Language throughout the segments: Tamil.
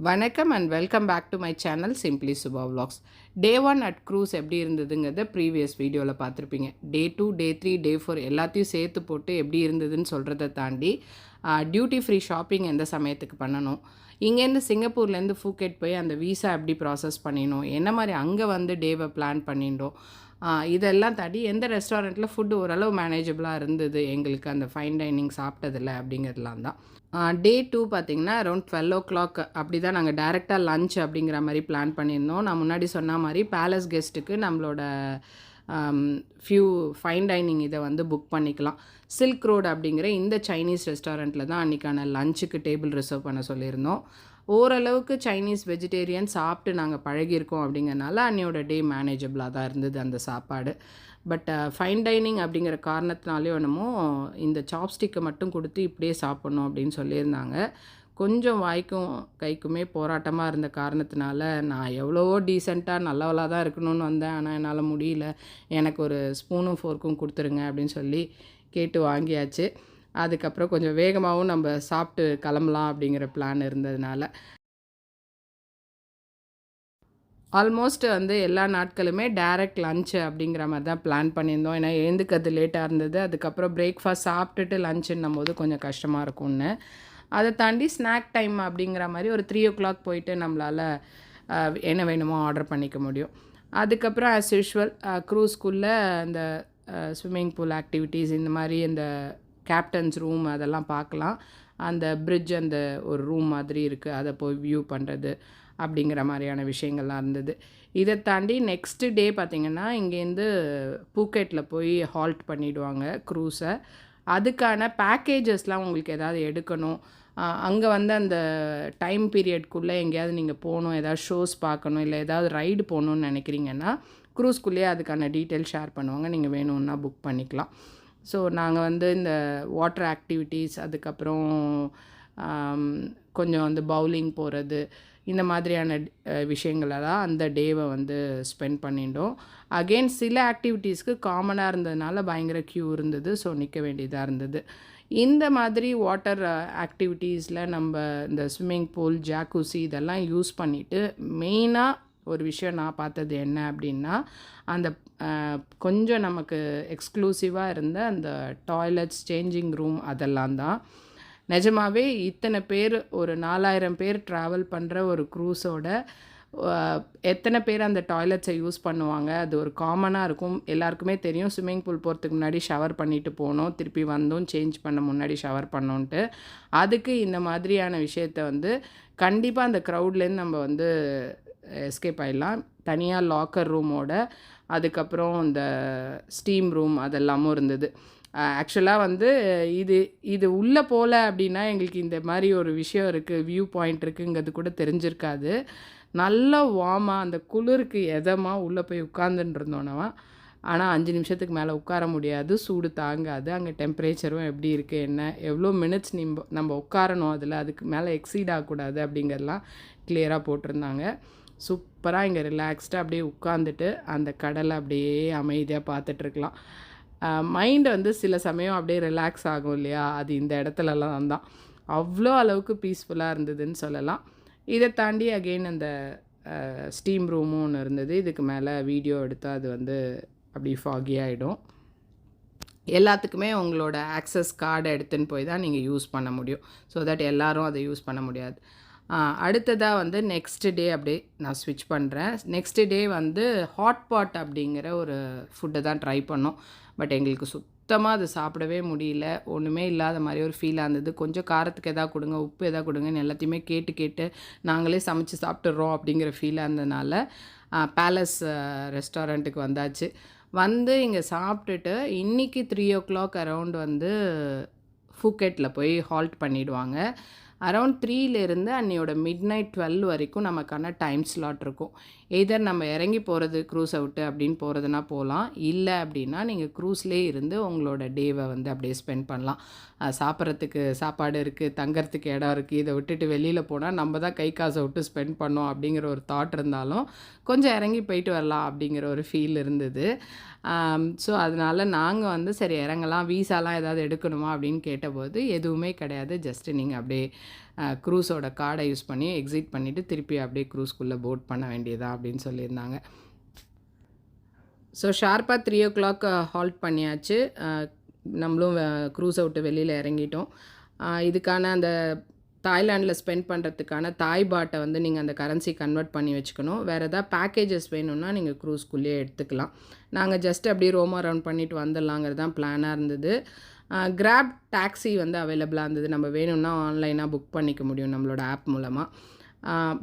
வணக்கம் and welcome back to my channel simply Subha vlogs. Day 1 at cruise எப்படி இருந்ததுங்கிறத ப்ரீவியஸ் வீடியோவில் பார்த்துருப்பீங்க. டே 2, டே 3, டே 4 எல்லாத்தையும் சேர்த்து போட்டு எப்படி இருந்ததுன்னு சொல்கிறத தாண்டி டியூட்டி ஃப்ரீ ஷாப்பிங் எந்த சமயத்துக்கு பண்ணணும், இங்கேருந்து சிங்கப்பூர்லேருந்து ஃபூக்கெட் போய் அந்த வீசா எப்படி ப்ராசஸ் பண்ணிடணும், என்ன மாதிரி அங்கே வந்து டேவை பிளான் பண்ணிட்டோம், இதெல்லாம் தாண்டி எந்த ரெஸ்டாரண்ட்டில் ஃபுட்டு ஓரளவு மேனேஜபிளாக இருந்தது எங்களுக்கு அந்த ஃபைன் டைனிங் சாப்பிட்டதில்ல அப்படிங்கிறதுலாம் தான். டே 2 பார்த்திங்கன்னா அரௌண்ட் 12 அப்படி தான் நாங்கள் டேரெக்டாக லன்ச் அப்படிங்கிற மாதிரி பிளான் பண்ணியிருந்தோம். நான் முன்னாடி சொன்ன மாதிரி பேலஸ் கெஸ்ட்டுக்கு நம்மளோட ஃபியூ ஃபைன் டைனிங் இதை வந்து புக் பண்ணிக்கலாம். சில்க் ரோடு அப்படிங்கிற இந்த சைனீஸ் ரெஸ்டாரண்ட்டில் தான் அன்றைக்கான லஞ்சுக்கு டேபிள் ரிசர்வ் பண்ண சொல்லியிருந்தோம். ஓரளவுக்கு சைனீஸ் வெஜிடேரியன் சாப்பிட்டு நாங்கள் பழகியிருக்கோம் அப்படிங்கிறனால அன்னையோட டே மேனேஜபிளாக தான் இருந்தது அந்த சாப்பாடு. பட் ஃபைன் டைனிங் அப்படிங்கிற காரணத்தினாலே என்னமோ இந்த சாப்ஸ்டிக்கை மட்டும் கொடுத்து இப்படியே சாப்பிட்ணும் அப்படின்னு சொல்லியிருந்தாங்க. கொஞ்சம் வாய்க்கும் கைக்குமே போராட்டமாக இருந்த காரணத்தினால நான் எவ்வளவோ டீசெண்டாக நல்லவளாக தான் இருக்கணும்னு வந்தேன். ஆனால் என்னால் முடியல, எனக்கு ஒரு ஸ்பூனும் ஃபோர்க்கும் கொடுத்துருங்க அப்படின்னு சொல்லி கேட்டு வாங்கியாச்சு. அதுக்கப்புறம் கொஞ்சம் வேகமாகவும் நம்ம சாப்பிட்டு கிளம்பலாம் அப்படிங்கிற பிளான் இருந்ததுனால ஆல்மோஸ்ட் வந்து எல்லா நாட்களுமே டேரெக்ட் லன்ச்சு அப்படிங்கிற மாதிரி தான் பிளான் பண்ணியிருந்தோம். ஏன்னா எழுந்துக்கிறது லேட்டாக இருந்தது. அதுக்கப்புறம் பிரேக்ஃபாஸ்ட் சாப்பிட்டுட்டு லன்ச்சுன்னும் போது கொஞ்சம் கஷ்டமாக இருக்கும்னு. அதை தாண்டி ஸ்நாக் டைம் அப்படிங்கிற மாதிரி ஒரு 3 போயிட்டு நம்மளால் என்ன வேணுமோ ஆர்டர் பண்ணிக்க முடியும். அதுக்கப்புறம் ஆஸ் யூஷுவல் க்ரூஸ்குள்ளே இந்த ஸ்விம்மிங் பூல் ஆக்டிவிட்டீஸ், இந்த மாதிரி இந்த கேப்டன்ஸ் ரூம் அதெல்லாம் பார்க்கலாம். அந்த பிரிட்ஜ் அந்த ஒரு ரூம் மாதிரி இருக்குது, அதை போய் வியூ பண்ணுறது அப்படிங்கிற மாதிரியான விஷயங்கள்லாம் இருந்தது. இதை தாண்டி நெக்ஸ்ட்டு டே பார்த்திங்கன்னா இங்கேருந்து பூக்கெட்டில் போய் ஹால்ட் பண்ணிவிடுவாங்க க்ரூஸை. அதுக்கான பேக்கேஜஸ்லாம் உங்களுக்கு எதாவது எடுக்கணும், அங்கே வந்து அந்த டைம் பீரியட்குள்ளே எங்கேயாவது நீங்கள் போகணும், ஏதாவது ஷோஸ் பார்க்கணும், இல்லை ஏதாவது ரைடு போகணுன்னு நினைக்கிறீங்கன்னா க்ரூஸ்குள்ளேயே அதுக்கான டீட்டெயில் ஷேர் பண்ணுவாங்க, நீங்கள் வேணும்னா புக் பண்ணிக்கலாம். ஸோ நாங்கள் வந்து இந்த வாட்டர் ஆக்டிவிட்டீஸ், அதுக்கப்புறம் கொஞ்சம் வந்து பவுலிங் போகிறது, இந்த மாதிரியான விஷயங்களெல்லாம் அந்த டேவை வந்து ஸ்பெண்ட் பண்ணிட்டோம். அகெயின் சில ஆக்டிவிட்டீஸ்க்கு காமனாக இருந்ததுனால பயங்கர க்யூ இருந்தது, ஸோ நிற்க வேண்டியதாக இருந்தது. இந்த மாதிரி வாட்டர் ஆக்டிவிட்டீஸில் நம்ம இந்த ஸ்விம்மிங் பூல், ஜாக்கூசி இதெல்லாம் யூஸ் பண்ணிவிட்டு மெயினாக ஒரு விஷயம் நான் பார்த்தது என்ன அப்படின்னா, அந்த கொஞ்சம் நமக்கு எக்ஸ்க்ளூசிவாக இருந்த அந்த டாய்லெட்ஸ், சேஞ்சிங் ரூம் அதெல்லாம் தான். நிஜமாகவே இத்தனை பேர், ஒரு 4000 பேர் ட்ராவல் பண்ணுற ஒரு க்ரூஸோட எத்தனை பேர் அந்த டாய்லெட்ஸை யூஸ் பண்ணுவாங்க, அது ஒரு காமனாக இருக்கும். எல்லாருக்குமே தெரியும் ஸ்விம்மிங் பூல் போகிறதுக்கு முன்னாடி ஷவர் பண்ணிவிட்டு போகணும், திருப்பி வந்தோம் சேஞ்ச் பண்ண முன்னாடி ஷவர் பண்ணோன்ட்டு. அதுக்கு இந்த மாதிரியான விஷயத்தை வந்து கண்டிப்பாக அந்த க்ரௌட்லேருந்து நம்ம வந்து எஸ்கேப் ஆகிடலாம். தனியாக லாக்கர் ரூமோட, அதுக்கப்புறம் இந்த ஸ்டீம் ரூம் அதெல்லாமும் இருந்தது. ஆக்சுவலாக வந்து இது உள்ளே போகல அப்படின்னா எங்களுக்கு இந்த மாதிரி ஒரு விஷயம் இருக்குது, வியூ பாயிண்ட் இருக்குங்கிறது கூட தெரிஞ்சிருக்காது. நல்லா வார்மாக அந்த குளிருக்கு எதமாக உள்ளே போய் உட்காந்துட்டு இருந்தோன்னா, ஆனால் 5 நிமிஷத்துக்கு மேலே உட்கார முடியாது, சூடு தாங்காது. அங்கே டெம்பரேச்சரும் எப்படி இருக்குது, என்ன எவ்வளோ மினிட்ஸ் நம்ம உட்காரணும் அதில், அதுக்கு மேலே எக்ஸீட் ஆகக்கூடாது அப்படிங்கிறதெல்லாம் கிளியராக போட்டிருந்தாங்க. சூப்பராக இங்கே ரிலாக்ஸ்டாக அப்படியே உட்காந்துட்டு அந்த கடலை அப்படியே அமைதியாக பார்த்துட்ருக்கலாம். மைண்டு வந்து சில சமயம் அப்படியே ரிலாக்ஸ் ஆகும் இல்லையா, அது இந்த இடத்துலலாம் தான் அவ்வளோ அளவுக்கு பீஸ்ஃபுல்லாக இருந்ததுன்னு சொல்லலாம். இதை தாண்டி அகெயின் அந்த ஸ்டீம் ரூமும் ஒன்று இருந்தது. இதுக்கு மேலே வீடியோ எடுத்தால் அது வந்து அப்படி ஃபாகி ஆகிடும். எல்லாத்துக்குமே உங்களோட ஆக்சஸ் கார்டை எடுத்துன்னு போய் தான் நீங்கள் யூஸ் பண்ண முடியும். ஸோ தட் எல்லோரும் அதை யூஸ் பண்ண முடியாது. அடுத்ததாக வந்து நெக்ஸ்ட் டே அப்படியே நான் ஸ்விட்ச் பண்ணுறேன். நெக்ஸ்ட் டே வந்து ஹாட் பாட் அப்படிங்கிற ஒரு ஃபுட்டை தான் ட்ரை பண்ணோம். பட் எங்களுக்கு சுத்தமாக அது சாப்பிடவே முடியல, ஒன்றுமே இல்லாத மாதிரி ஒரு ஃபீலாக இருந்தது. கொஞ்சம் காரத்துக்கு எதாவது கொடுங்க, உப்பு எதாவது கொடுங்கன்னு எல்லாத்தையுமே கேட்டு நாங்களே சமைச்சு சாப்பிட்டுறோம் அப்படிங்கிற ஃபீலாக இருந்ததுனால பேலஸ் ரெஸ்டாரண்ட்டுக்கு வந்தாச்சு. வந்து இங்கே சாப்பிட்டுட்டு இன்றைக்கி 3 அரவுண்ட் வந்து ஃபூக்கெட்டில் போய் ஹால்ட் பண்ணிவிடுவாங்க. அரவுண்ட் 3லேருந்து அன்னையோட மிட்நைட் 12 வரைக்கும் நமக்கான டைம் ஸ்லாட் இருக்கும். எதர் நம்ம இறங்கி போகிறது க்ரூஸை விட்டு அப்படின்னு போகிறதுனா போகலாம், இல்லை அப்படின்னா நீங்கள் க்ரூஸ்லேயே இருந்து உங்களோட டேவை வந்து அப்படியே ஸ்பெண்ட் பண்ணலாம். சாப்பிட்றதுக்கு சாப்பாடு இருக்குது, தங்கறதுக்கு இடம் இருக்குது, இதை விட்டுட்டு வெளியில் போனால் நம்ம தான் கை காசை விட்டு ஸ்பெண்ட் பண்ணோம் அப்படிங்கிற ஒரு தாட் இருந்தாலும் கொஞ்சம் இறங்கி போயிட்டு வரலாம் அப்படிங்கிற ஒரு ஃபீல் இருந்தது. ஸோ அதனால் நாங்கள் வந்து சரி இறங்கலாம், வீசாலாம் ஏதாவது எடுக்கணுமா அப்படின்னு கேட்டபோது எதுவுமே கிடையாது, ஜஸ்ட்டு நீங்கள் அப்படியே க்ரூஸோட கார்டை யூஸ் பண்ணி எக்ஸிட் பண்ணிவிட்டு திருப்பி அப்படியே க்ரூஸ்குள்ளே போட் பண்ண வேண்டியதா அப்படின்னு சொல்லியிருந்தாங்க. ஸோ ஷார்ப்பாக 3 o'clock ஹால்ட் பண்ணியாச்சு. நம்மளும் க்ரூஸை விட்டு வெளியில் இறங்கிட்டோம். இதுக்கான அந்த தாய்லாண்டில் ஸ்பெண்ட் பண்ணுறதுக்கான தாய் பாட்டை வந்து நீங்கள் அந்த கரன்சி கன்வெர்ட் பண்ணி வச்சுக்கணும். வேறு எதாவது பேக்கேஜஸ் வேணும்னா நீங்கள் க்ரூஸ்குள்ளேயே எடுத்துக்கலாம். நாங்கள் ஜஸ்ட் அப்படியே ரோம் அரவுண்ட் பண்ணிவிட்டு வந்துடலாங்கிறது தான் பிளானாக இருந்தது. கிராப் டாக்ஸி வந்து அவைலபிளாக இருந்தது. நம்ம வேணும்னா ஆன்லைனாக புக் பண்ணிக்க முடியும் நம்மளோட ஆப் மூலமாக.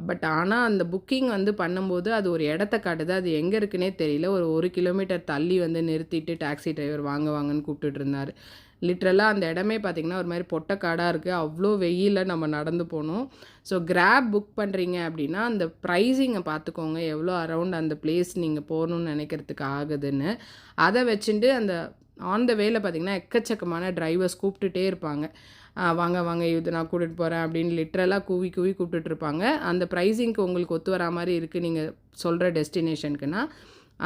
பட் ஆனால் அந்த புக்கிங் வந்து பண்ணும்போது அது ஒரு இடத்த காட்டுது. அது எங்கே இருக்குன்னே தெரியல. ஒரு 1 கிலோமீட்டர் தள்ளி வந்து நிறுத்திட்டு டாக்ஸி டிரைவர் வாங்கன்னு கூப்பிட்டுட்டு இருந்தார். லிட்ரலாக அந்த இடமே பார்த்திங்கன்னா ஒரு மாதிரி பொட்டக்காடாக இருக்குது. அவ்வளோ வெயிலில் நம்ம நடந்து போனோம். ஸோ கிராப் புக் பண்ணுறீங்க அப்படின்னா அந்த ப்ரைஸிங்கை பார்த்துக்கோங்க, எவ்வளோ அரவுண்ட் அந்த பிளேஸ் நீங்கள் போகணுன்னு நினைக்கிறதுக்கு ஆகுதுன்னு. அதை வச்சுட்டு அந்த ஆன் த வேல பார்த்திங்கன்னா எக்கச்சக்கமான டிரைவர்ஸ் கூப்பிட்டுட்டே இருப்பாங்க. வாங்க இது நான் கூட்டிகிட்டு போகிறேன் அப்படின்னு லிட்ரலாக கூவி கூப்பிட்டுட்ருப்பாங்க. அந்த ப்ரைஸிங்க்கு உங்களுக்கு ஒத்து வரா மாதிரி இருக்குது நீங்கள் சொல்கிற டெஸ்டினேஷனுக்குன்னா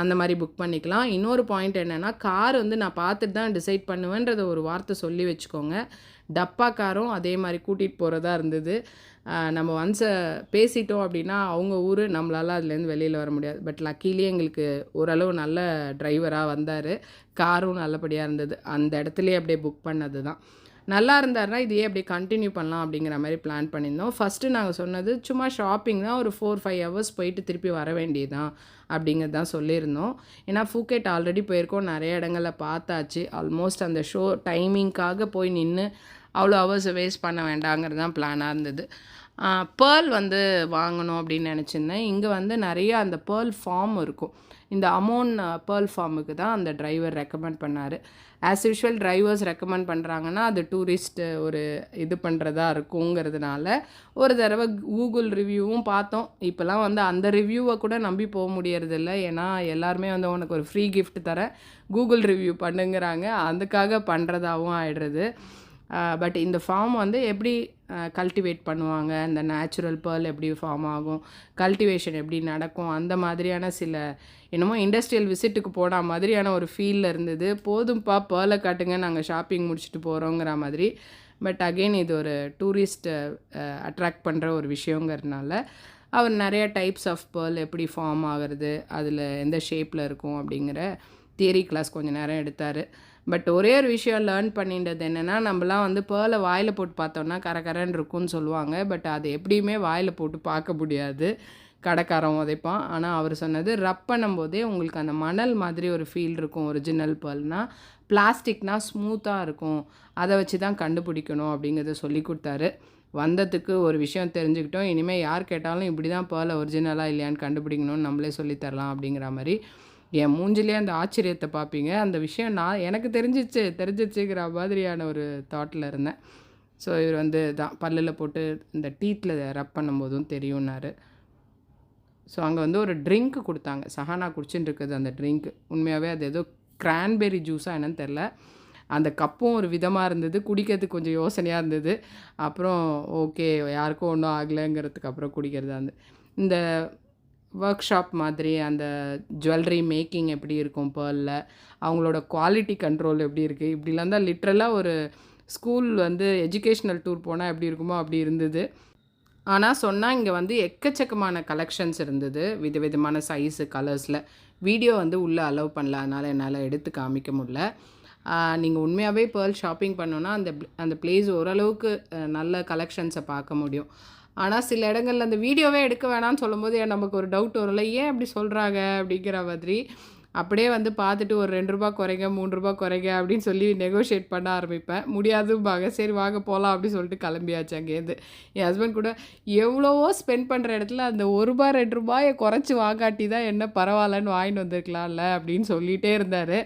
அந்த மாதிரி புக் பண்ணிக்கலாம். இன்னொரு பாயிண்ட் என்னென்னா, கார் வந்து நான் பார்த்துட்டு தான் டிசைட் பண்ணுவேன்றத ஒரு வார்த்தை சொல்லி வச்சுக்கோங்க. டப்பா காரும் அதே மாதிரி கூட்டிகிட்டு போகிறதா இருந்தது. நம்ம ஒன்ஸை பேசிட்டோம் அப்படின்னா அவங்க ஊர், நம்மளால் அதுலேருந்து வெளியில் வர முடியாது. பட் லக்கிலி எங்களுக்கு ஓரளவு நல்ல டிரைவராக வந்தார். காரும் நல்லபடியாக இருந்தது. அந்த இடத்துலையே அப்படியே புக் பண்ணது தான். நல்லா இருந்தாருன்னா இதையே அப்படியே கண்டினியூ பண்ணலாம் அப்படிங்கிற மாதிரி பிளான் பண்ணியிருந்தோம். ஃபஸ்ட்டு நாங்கள் சொன்னது சும்மா ஷாப்பிங் தான், ஒரு 4-5 hours போயிட்டு திருப்பி வர வேண்டியதுதான் அப்படிங்கிறது தான் சொல்லியிருந்தோம். ஏன்னா ஃபூகெட் ஆல்ரெடி போயிருக்கோம், நிறைய இடங்களில் பார்த்தாச்சு. ஆல்மோஸ்ட் அந்த ஷோ டைமிங்க்காக போய் நின்று அவ்வளோ ஹவர்ஸை வேஸ்ட் பண்ண வேண்டாங்கிறது தான் பிளானாக இருந்தது. பேர்ல் வந்து வாங்கணும் அப்படின்னு நினச்சிருந்தேன். இங்கே வந்து நிறைய அந்த பேர்ல் ஃபார்ம் இருக்கும். இந்த அமோன் பேர்ல் ஃபார்முக்கு தான் அந்த டிரைவர் ரெக்கமெண்ட் பண்ணார். ஆஸ் யூஷுவல் டிரைவர்ஸ் ரெக்கமெண்ட் பண்ணுறாங்கன்னா அது டூரிஸ்ட்டு ஒரு இது பண்ணுறதா இருக்குங்கிறதுனால ஒரு தடவை கூகுள் ரிவ்யூவும் பார்த்தோம். இப்போலாம் வந்து அந்த ரிவ்யூவை கூட நம்பி போக முடியறதில்ல. ஏன்னா எல்லாருமே வந்து உனக்கு ஒரு ஃப்ரீ கிஃப்ட் தரேன், கூகுள் ரிவ்யூ பண்ணுங்கிறாங்க. அதுக்காக பண்ணுறதாகவும் ஆகிடுறது. பட் இந்த ஃபார்ம் வந்து எப்படி கல்டிவேட் பண்ணுவாங்க, இந்த நேச்சுரல் பேர்ல் எப்படி ஃபார்ம் ஆகும், கல்டிவேஷன் எப்படி நடக்கும், அந்த மாதிரியான சில என்னமோ இண்டஸ்ட்ரியல் விசிட்டுக்கு போன மாதிரியான ஒரு ஃபீலில் இருந்தது. போதும்ப்பா பேர்லை காட்டுங்க, நாங்கள் ஷாப்பிங் முடிச்சுட்டு போகிறோங்கிற மாதிரி. பட் அகெயின் இது ஒரு டூரிஸ்ட்டை அட்ராக்ட் பண்ணுற ஒரு விஷயங்கிறதுனால அவர் நிறைய டைப்ஸ் ஆஃப் பேர்ல் எப்படி ஃபார்ம் ஆகிறது, அதில் எந்த ஷேப்பில் இருக்கும் அப்படிங்கிற தியரி கிளாஸ் கொஞ்சம் நேரம் எடுத்தார். பட் ஒரே ஒரு விஷயம் லேர்ன் பண்ணின்றது என்னென்னா, நம்மலாம் வந்து பேர்லை வாயில் போட்டு பார்த்தோன்னா கரன்னு இருக்கும்னு சொல்லுவாங்க. பட் அது எப்படியுமே வாயில் போட்டு பார்க்க முடியாது, கடைக்காரன் உதைப்பான். ஆனால் அவர் சொன்னது ரப் பண்ணும்போதே உங்களுக்கு அந்த மணல் மாதிரி ஒரு ஃபீல் இருக்கும். ஒரிஜினல் பேர்ல்னால் பிளாஸ்டிக்னால் ஸ்மூத்தாக இருக்கும், அதை வச்சு தான் கண்டுபிடிக்கணும் அப்படிங்கிறத சொல்லி கொடுத்தாரு. வந்ததுக்கு ஒரு விஷயம் தெரிஞ்சுக்கிட்டோம். இனிமேல் யார் கேட்டாலும் இப்படி தான் பேர்லை ஒரிஜினலாக இல்லையான்னு கண்டுபிடிக்கணும்னு நம்மளே சொல்லித்தரலாம் அப்படிங்கிற மாதிரி. என் மூஞ்சிலே அந்த ஆச்சரியத்தை பார்ப்பீங்க. அந்த விஷயம் எனக்கு தெரிஞ்சிச்சுங்கிற மாதிரியான ஒரு தாட்டில் இருந்தேன். ஸோ இவர் வந்து தான் பல்லில் போட்டு இந்த டீத்தில் ரப் பண்ணும்போதும் தெரியும்னாரு. ஸோ அங்கே வந்து ஒரு ட்ரிங்க் கொடுத்தாங்க. சஹானா குடிச்சுட்டு இருக்குது அந்த ட்ரிங்க். உண்மையாகவே அது ஏதோ கிரான்பெரி ஜூஸாக என்னன்னு தெரில. அந்த கப்பும் ஒரு விதமாக இருந்தது, குடிக்கிறதுக்கு கொஞ்சம் யோசனையாக இருந்தது. அப்புறம் ஓகே யாருக்கும் ஒன்றும் ஆகலைங்கிறதுக்கு அப்புறம் குடிக்கிறதா இருந்தது. இந்த ஒர்க் ஷாப் மாதிரி அந்த ஜுவல்லரி மேக்கிங் எப்படி இருக்கும் பேர்லில், அவங்களோட குவாலிட்டி கண்ட்ரோல் எப்படி இருக்குது, இப்படிலாம் தான் லிட்ரலாக ஒரு ஸ்கூல் வந்து எஜுகேஷ்னல் டூர் போனால் எப்படி இருக்குமோ அப்படி இருந்தது. ஆனால் சொன்னால் இங்கே வந்து எக்கச்சக்கமான கலெக்ஷன்ஸ் இருந்தது, விதவிதமான சைஸு கலர்ஸில். வீடியோ வந்து உள்ளே அலோவ் பண்ணல, அதனால் என்னால் எடுத்து காமிக்க முடியல. நீங்கள் உண்மையாகவே பேர்ல் ஷாப்பிங் பண்ணோன்னா அந்த பிளேஸ் ஓரளவுக்கு நல்ல கலெக்ஷன்ஸை பார்க்க முடியும். ஆனால் சில இடங்களில் அந்த வீடியோவே எடுக்க வேணாம்னு சொல்லும்போது நமக்கு ஒரு டவுட் வரும்ல, ஏன் அப்படி சொல்கிறாங்க அப்படிங்கிற மாதிரி. அப்படியே வந்து பார்த்துட்டு ஒரு ₹2 குறைங்க, ₹3 குறைங்க அப்படின்னு சொல்லி நெகோஷியேட் பண்ண ஆரம்பிப்பேன். முடியாதும்பாங்க. சரி வாங்க போகலாம் அப்படின்னு சொல்லிட்டு கிளம்பியாச்சு அங்கேருந்து. என் ஹஸ்பண்ட் கூட எவ்வளவோ ஸ்பெண்ட் பண்ணுற இடத்துல அந்த ₹1 ₹2 குறைச்சி வாங்காட்டி தான் என்ன பரவாயில்லன்னு வாங்கிட்டு வந்திருக்கலாம்ல அப்படின்னு சொல்லிகிட்டே இருந்தார்.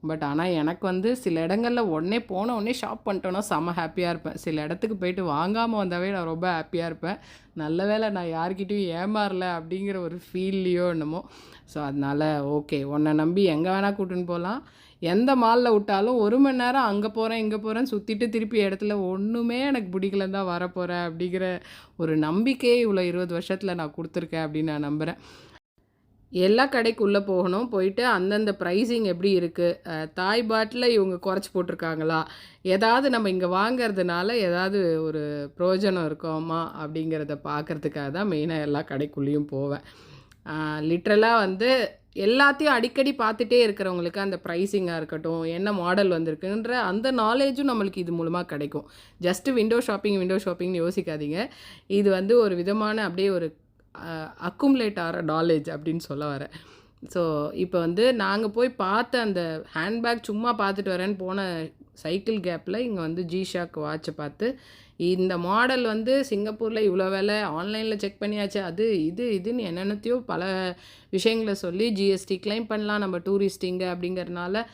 பட் ஆனால் எனக்கு வந்து சில இடங்களில் போன உடனே ஷாப் பண்ணிட்டோன்னா செம்ம ஹாப்பியாக இருப்பேன். சில இடத்துக்கு போயிட்டு வாங்காமல் வந்தாவே நான் ரொம்ப ஹாப்பியாக இருப்பேன். நல்ல வேளை நான் யார்கிட்டையும் ஏமாறல அப்படிங்கிற ஒரு ஃபீல்லையோ என்னமோ. ஸோ அதனால் ஓகே, உன்னை நம்பி எங்கே வேணால் கூட்டின்னு போகலாம். எந்த மாலில் விட்டாலும் 1 மணி நேரம் அங்கே போகிறேன் இங்கே போகிறேன்னு சுற்றிட்டு திருப்பி இடத்துல ஒன்றுமே எனக்கு பிடிக்கலன்னு தான் வரப்போகிறேன் அப்படிங்கிற ஒரு நம்பிக்கையே இவ்வளோ 20 வருஷத்தில் நான் கொடுத்துருக்கேன் அப்படின்னு நான் நம்புகிறேன். எல்லா கடைக்குள்ளே போகணும். போயிட்டு அந்தந்த ப்ரைஸிங் எப்படி இருக்குது, தாய் பாட்டில் இவங்க குறைச்சி போட்டிருக்காங்களா, ஏதாவது நம்ம இங்கே வாங்கிறதுனால ஏதாவது ஒரு பிரயோஜனம் இருக்கோமா அப்படிங்கிறத பார்க்குறதுக்காக தான் மெயினாக எல்லா கடைக்குள்ளேயும் போவேன். லிட்ரலாக வந்து எல்லாத்தையும் அடிக்கடி பார்த்துட்டே இருக்கிறவங்களுக்கு அந்த ப்ரைஸிங்காக இருக்கட்டும், என்ன மாடல் வந்திருக்குன்ற அந்த நாலேஜும் நம்மளுக்கு இது மூலமாக கிடைக்கும். ஜஸ்ட்டு விண்டோ ஷாப்பிங்னு யோசிக்காதீங்க. இது வந்து ஒரு விதமான அப்படியே ஒரு அக்குமுலேட் ஆகிற நாலேஜ் அப்படின்னு சொல்ல வரேன். ஸோ இப்போ வந்து நாங்கள் போய் பார்த்த அந்த ஹேண்ட்பேக் சும்மா பார்த்துட்டு வரேன்னு போன சைக்கிள் கேப்பில் இங்கே வந்து ஜிஷாக் வாட்சை பார்த்து, இந்த மாடல் வந்து சிங்கப்பூரில் இவ்வளோ விலை, ஆன்லைனில் செக் பண்ணியாச்சு, அது இதுன்னு என்னென்னத்தையோ பல விஷயங்களை சொல்லி ஜிஎஸ்டி கிளைம் பண்ணலாம் நம்ம டூரிஸ்டிங்க அப்படிங்கிறதுனால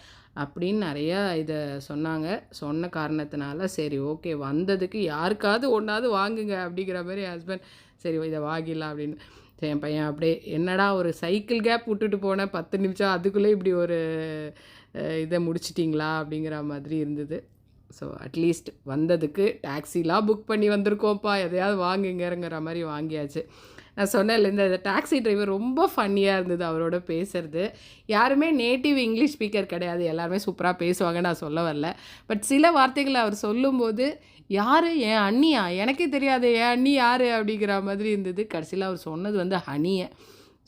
அப்படின்னு நிறையா இதை சொன்னாங்க. சொன்ன காரணத்தினால சரி ஓகே, வந்ததுக்கு யாருக்காவது ஒன்றாவது வாங்குங்க அப்படிங்கிற மாதிரி ஹஸ்பண்ட் சரி இதை வாங்கிடலாம் அப்படின்னு. சரி என் பையன் அப்படியே என்னடா ஒரு சைக்கிள் கேப் விட்டுட்டு போனேன் 10 நிமிஷம், அதுக்குள்ளே இப்படி ஒரு இதை முடிச்சிட்டிங்களா அப்படிங்கிற மாதிரி இருந்தது. ஸோ அட்லீஸ்ட் வந்ததுக்கு டாக்ஸிலாம் புக் பண்ணி வந்திருக்கோம்ப்பா, எதையாவது வாங்குங்கிற மாதிரி வாங்கியாச்சு. நான் சொன்னேன்ல, இந்த டாக்ஸி டிரைவர் ரொம்ப ஃபன்னியாக இருந்தது அவரோட பேசுகிறது. யாருமே நேட்டிவ் இங்கிலீஷ் ஸ்பீக்கர் கிடையாது, எல்லாருமே சூப்பராக பேசுவாங்க, நான் சொல்ல வரல. பட் சில வார்த்தைகளை அவர் சொல்லும்போது யார், என் அண்ணியா, எனக்கே தெரியாது என் அண்ணி யார் அப்படிங்கிற மாதிரி இருந்தது. கடைசியில் அவர் சொன்னது வந்து ஹனியை.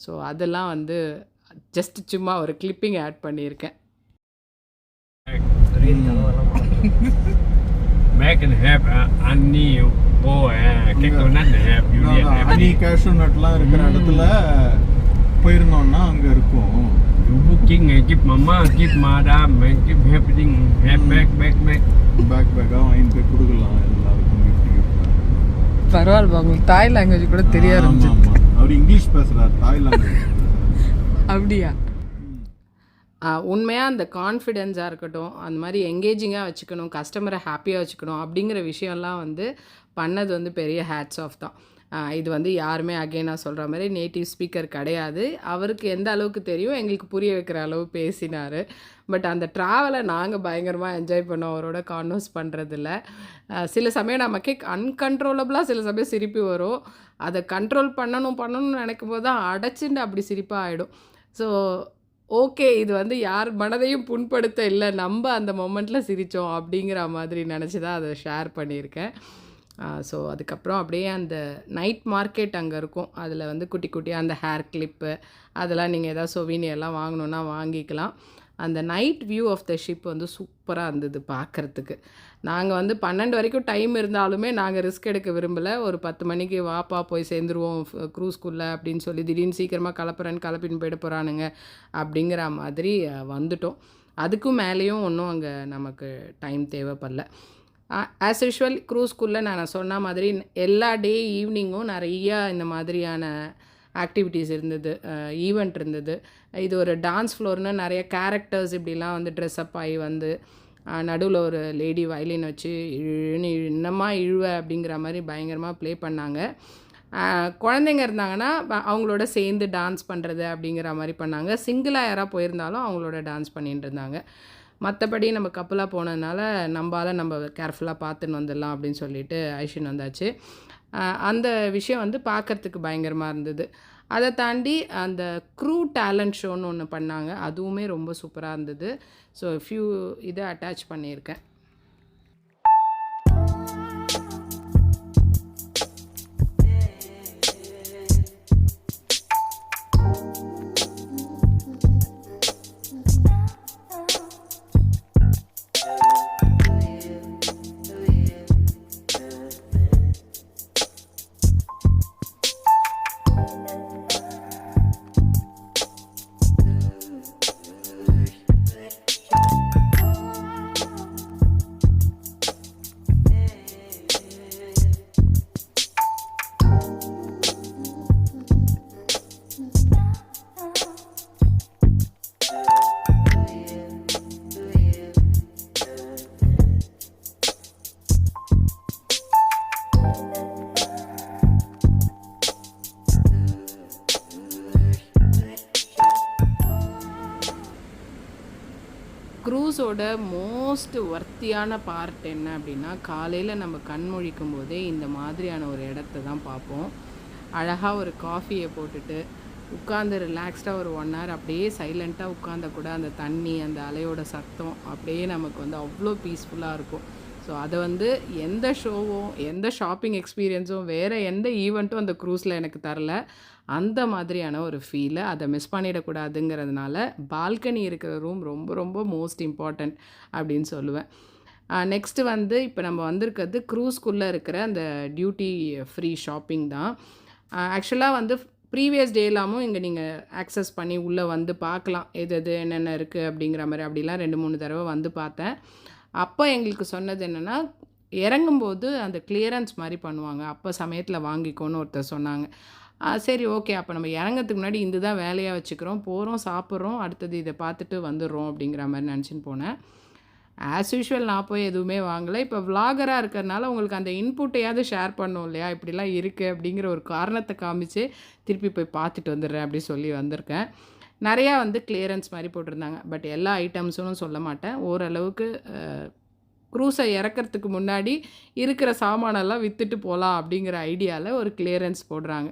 ஸோ அதெல்லாம் வந்து ஜஸ்ட் சும்மா ஒரு கிளிப்பிங் ஆட் பண்ணியிருக்கேன். Back and have Annie Kekonat have Annie cashew nutலாம் இருக்கிற இடத்துல போயிருந்தோம்னா அங்க இருக்கும். You booking keep mama keep madam keep happening have back வாங்கி போய் கொடுக்கலாம் எல்லாருக்கும் gift. பரவாயில்ல, உங்களுக்கு தாய் லாங்குவேஜ் கூட தெரிய ஆரம்பிச்சு. அவர் இங்கிலீஷ் பேசுகிறார், தாய் லாங்குவேஜ். அப்படியா? உண்மையாக அந்த கான்ஃபிடென்ஸாக இருக்கட்டும், அந்த மாதிரி எங்கேஜிங்காக வச்சுக்கணும், கஸ்டமரை ஹாப்பியாக வச்சுக்கணும் அப்படிங்கிற விஷயம்லாம் வந்து பண்ணது வந்து பெரிய ஹேட்ஸ் ஆஃப் தான். இது வந்து யாருமே நான் சொல்கிற மாதிரி நேட்டிவ் ஸ்பீக்கர் கிடையாது. அவருக்கு எந்த அளவுக்கு தெரியும் எங்களுக்கு புரிய வைக்கிற அளவு பேசினார். பட் அந்த ட்ராவலை நாங்கள் பயங்கரமாக என்ஜாய் பண்ணோம் அவரோட கான்வர்ஸ் பண்ணுறதில்ல. சில சமயம் நமக்கே அன்கண்ட்ரோலபிளாக சில சமயம் சிரிப்பு வரும். அதை கண்ட்ரோல் பண்ணணும்னு நினைக்கும் போது தான் அடைச்சிட்டு அப்படி சிரிப்பாக ஆகிடும். ஸோ ஓகே, இது வந்து யார் மனதையும் புண்படுத்த இல்லை, நம்ம அந்த மொமெண்ட்டில் சிரித்தோம் அப்படிங்கிற மாதிரி நினச்சி தான் அதை ஷேர் பண்ணியிருக்கேன். ஸோ அதுக்கப்புறம் அப்படியே அந்த நைட் மார்க்கெட் அங்கே இருக்கும், அதில் வந்து குட்டி குட்டியாக அந்த ஹேர் கிளிப்பு அதெல்லாம் நீங்கள் எதாவது சொவீனியர்லாம் வாங்கணுன்னா வாங்கிக்கலாம். அந்த night view of the ship வந்து சூப்பராக இருந்தது பார்க்குறதுக்கு. நாங்கள் வந்து 12 வரைக்கும் டைம் இருந்தாலுமே நாங்கள் ரிஸ்க் எடுக்க விரும்பலை. ஒரு 10 மணிக்கு வாப்பா போய் சேர்ந்துருவோம் க்ரூஸ்குள்ளே அப்படின்னு சொல்லி திடீர்னு சீக்கிரமாக கிளப்பின்னு போயிட போகிறானுங்க அப்படிங்கிற மாதிரி வந்துட்டோம். அதுக்கும் மேலேயும் ஒன்றும் அங்கே நமக்கு டைம் தேவைப்படல. ஆஸ் யூஷுவல் க்ரூஸ்குள்ளே நான் சொன்ன மாதிரி எல்லா டே ஈவினிங்கும் நிறையா இந்த மாதிரியான ஆக்டிவிட்டீஸ் இருந்தது, ஈவெண்ட் இருந்தது. இது ஒரு டான்ஸ் ஃப்ளோர்னு நிறைய கேரக்டர்ஸ் இப்படிலாம் வந்து ட்ரெஸ்அப் ஆகி வந்து நடுவில் ஒரு லேடி வயலின் வச்சு இன்னமா இழுவ அப்படிங்கிற மாதிரி பயங்கரமாக ப்ளே பண்ணாங்க. குழந்தைங்க இருந்தாங்கன்னா அவங்களோட சேர்ந்து டான்ஸ் பண்ணுறது அப்படிங்கிற மாதிரி பண்ணாங்க. சிங்கிளாக யாராக போயிருந்தாலும் அவங்களோட டான்ஸ் பண்ணிட்டு இருந்தாங்க. மற்றபடி நம்ம கப்பலாக போனதுனால நம்ம கேர்ஃபுல்லாக பார்த்துன்னு வந்துடலாம் அப்படின்னு சொல்லிட்டு ஐஷன் வந்தாச்சு. அந்த விஷயம் வந்து பார்க்குறதுக்கு பயங்கரமாக இருந்தது. அதை தாண்டி அந்த க்ரூ டேலண்ட் ஷோன்னு ஒன்று பண்ணாங்க, அதுவுமே ரொம்ப சூப்பராக இருந்தது. ஸோ ஃபியூ இதை அட்டாச் பண்ணியிருக்கேன். க்ரூஸோட மோஸ்ட் வர்த்தியான பார்ட் என்ன அப்படின்னா, காலையில் நம்ம கண் முழிக்கும் போதே இந்த மாதிரியான ஒரு இடத்த தான் பார்ப்போம். அழகாக ஒரு காஃபியை போட்டுட்டு உட்காந்து ரிலாக்ஸ்டாக ஒரு 1 hour அப்படியே சைலண்ட்டாக உட்காந்த கூட அந்த தண்ணி அந்த அலையோட சத்தம் அப்படியே நமக்கு வந்து அவ்வளோ பீஸ்ஃபுல்லாக இருக்கும். ஸோ அதை வந்து எந்த ஷோவும் எந்த ஷாப்பிங் எக்ஸ்பீரியன்ஸும் வேறு எந்த ஈவெண்ட்டும் அந்த க்ரூஸில் எனக்கு தரல. அந்த மாதிரியான ஒரு ஃபீலை அதை மிஸ் பண்ணிடக்கூடாதுங்கிறதுனால பால்கனி இருக்கிற ரூம் ரொம்ப ரொம்ப மோஸ்ட் இம்பார்ட்டண்ட் அப்படின்னு சொல்லுவேன். நெக்ஸ்ட்டு வந்து இப்போ நம்ம வந்திருக்கிறது க்ரூஸ்குள்ளே இருக்கிற அந்த டியூட்டி ஃப்ரீ ஷாப்பிங் தான். ஆக்சுவலாக வந்து ப்ரீவியஸ் டேலாமும் இங்கே நீங்கள் ஆக்சஸ் பண்ணி உள்ளே வந்து பார்க்கலாம் எது எது என்னென்ன இருக்குது அப்படிங்கிற மாதிரி. அப்படிலாம் 2-3 தடவை வந்து பார்த்தேன். அப்போ எங்களுக்கு சொன்னது என்னென்னா, இறங்கும்போது அந்த கிளியரன்ஸ் மாதிரி பண்ணுவாங்க, அப்போ சமயத்தில் வாங்கிக்கோன்னு ஒருத்தர் சொன்னாங்க. சரி ஓகே, அப்போ நம்ம இறங்கிறதுக்கு முன்னாடி இந்த தான் வேலையாக வச்சுக்கிறோம், போகிறோம் சாப்பிட்றோம், அடுத்தது இதை பார்த்துட்டு வந்துடுறோம் அப்படிங்கிற மாதிரி நினச்சின்னு போனேன். ஆஸ் யூஷுவல் நான் போய் எதுவுமே வாங்கலை. இப்போ விளாகராக இருக்கிறதுனால உங்களுக்கு அந்த இன்புட்டையாவது ஷேர் பண்ணோம் இல்லையா, இப்படிலாம் இருக்குது அப்படிங்கிற ஒரு காரணத்தை காமிச்சு திருப்பி போய் பார்த்துட்டு வந்துடுறேன் அப்படி சொல்லி வந்திருக்கேன். நிறையா வந்து கிளியரன்ஸ் மாதிரி போட்டிருந்தாங்க. பட் எல்லா ஐட்டம்ஸும் சொல்ல மாட்டேன். ஓரளவுக்கு க்ரூஸை இறக்கிறதுக்கு முன்னாடி இருக்கிற சாமானெல்லாம் விற்றுட்டு போகலாம் அப்படிங்கிற ஐடியாவில் ஒரு கிளியரன்ஸ் போடுறாங்க.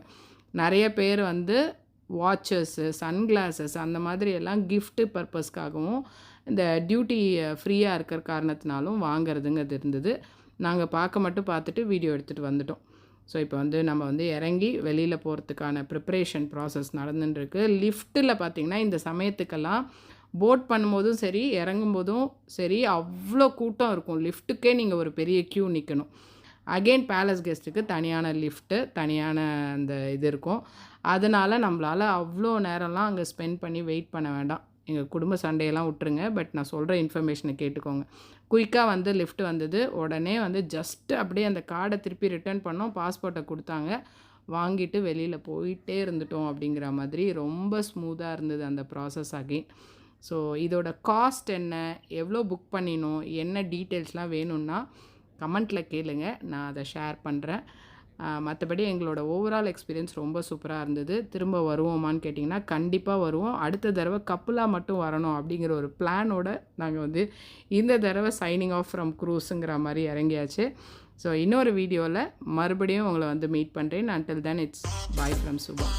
நிறைய பேர் வந்து வாட்சஸ்ஸு, சன்கிளாஸஸ் அந்த மாதிரி எல்லாம் கிஃப்ட்டு பர்பஸ்க்காகவும் இந்த டியூட்டி ஃப்ரீயாக இருக்கிற காரணத்தினாலும் வாங்கிறதுங்கிறது இருந்தது. நாங்கள் பார்த்துட்டு வீடியோ எடுத்துகிட்டு வந்துட்டோம். ஸோ இப்போ வந்து நம்ம வந்து இறங்கி வெளியில் போகிறதுக்கான ப்ரிப்ரேஷன் ப்ராசஸ் நடந்துட்டுருக்கு. லிஃப்ட்டில் பார்த்திங்கன்னா இந்த சமயத்துக்கெல்லாம் போட் பண்ணும்போதும் சரி இறங்கும்போதும் சரி அவ்வளோ கூட்டம் இருக்கும். லிஃப்ட்டுக்கே நீங்கள் ஒரு பெரிய க்யூ நிற்கணும். அகெயின் பேலஸ் கெஸ்ட்டுக்கு தனியான லிஃப்ட்டு தனியான அந்த இது இருக்கும். அதனால் நம்மளால் அவ்வளோ நேரம்லாம் அங்கே ஸ்பெண்ட் பண்ணி வெயிட் பண்ண வேண்டாம். எங்கள் குடும்ப சண்டையெல்லாம் விட்டுருங்க. பட் நான் சொல்கிற இன்ஃபர்மேஷனை கேட்டுக்கோங்க. குயிக்காக வந்து லிஃப்ட் வந்தது. உடனே வந்து ஜஸ்ட்டு அப்படியே அந்த கார்டை திருப்பி ரிட்டர்ன் பண்ணோம், பாஸ்போர்ட்டை கொடுத்தாங்க, வாங்கிட்டு வெளியில் போயிட்டே இருந்துட்டோம் அப்படிங்கிற மாதிரி ரொம்ப ஸ்மூத்தாக இருந்தது அந்த ப்ராசஸ் அகெயின். ஸோ இதோட காஸ்ட் என்ன, எவ்வளோ புக் பண்ணினோம், என்ன டீட்டெயில்ஸ்லாம் வேணும்னா கமெண்ட்டில் கேளுங்க, நான் அதை ஷேர் பண்ணுறேன். மற்றபடி எங்களோட ஓவரால் எக்ஸ்பீரியன்ஸ் ரொம்ப சூப்பராக இருந்தது. திரும்ப வருவோமான்னு கேட்டிங்கன்னா கண்டிப்பாக வருவோம். அடுத்த தடவை கப்புலாக மட்டும் வரணும் அப்படிங்கிற ஒரு பிளானோட நாங்கள் வந்து இந்த தடவை சைனிங் ஆஃப் ஃப்ரம் க்ரூஸுங்கிற மாதிரி இறங்கியாச்சு. ஸோ இன்னொரு வீடியோவில் மறுபடியும் உங்களை வந்து மீட் பண்ணுறேன். Until then it's bye from Subha.